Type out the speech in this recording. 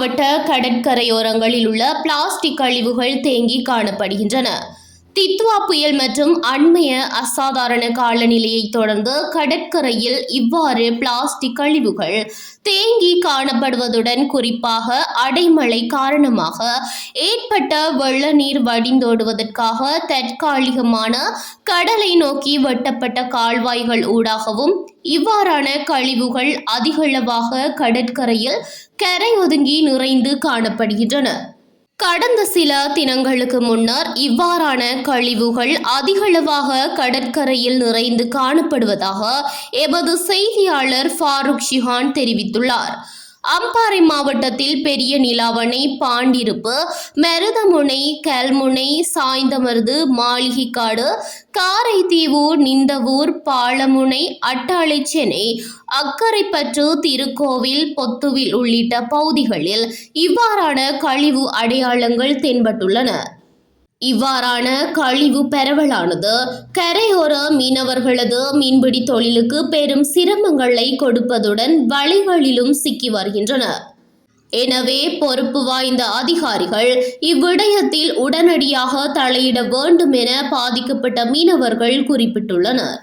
மாவட்ட கடற்கரையோரங்களில் உள்ள பிளாஸ்டிக் கழிவுகள் தேங்கி காணப்படுகின்றன. தித்வா புயல் மற்றும் அண்மைய அசாதாரண காலநிலையை தொடர்ந்து கடற்கரையில் இவ்வாறு பிளாஸ்டிக் கழிவுகள் தேங்கி காணப்படுவதுடன் குறிப்பாக அடைமழை காரணமாக ஏற்பட்ட வெள்ள நீர் வடிந்தோடுவதற்காக தற்காலிகமான கடலை நோக்கி வெட்டப்பட்ட கால்வாய்கள் ஊடாகவும் இவ்வாறான கழிவுகள் அதிகளவாக கடற்கரையில் கரை ஒதுங்கி நிறைந்து காணப்படுகின்றன. கடந்த சில தினங்களுக்கு முன்னர் இவ்வாறான கழிவுகள் அதிகளவாக கடற்கரையில் நிறைந்து காணப்படுவதாக எமது செய்தியாளர் ஃபாரூக் ஷிஹான் தெரிவித்துள்ளார். அம்பாறை மாவட்டத்தில் பெரிய நிலாவணை, பாண்டிருப்பு, மருதமுனை, கல்முனை, சாய்ந்தமருது, மாளிகைக்காடு, காரைதீவு, நிந்தவூர், பாலமுனை, அட்டாளைச்சென்னை, அக்கரைப்பற்று, திருக்கோவில், பொத்துவில் உள்ளிட்ட பகுதிகளில் இவ்வாறான கழிவு அடையாளங்கள் தென்பட்டுள்ளன. இவ்வாறான கழிவு பரவலானது கரையோர மீனவர்களது மீன்பிடி தொழிலுக்கு பெரும் சிரமங்களை கொடுப்பதுடன் வலைகளிலும் சிக்கி வருகின்றனர். எனவே பொறுப்பு வாய்ந்த அதிகாரிகள் இவ்விடயத்தில் உடனடியாக தலையிட வேண்டும் என பாதிக்கப்பட்ட மீனவர்கள் குறிப்பிட்டுள்ளனர்.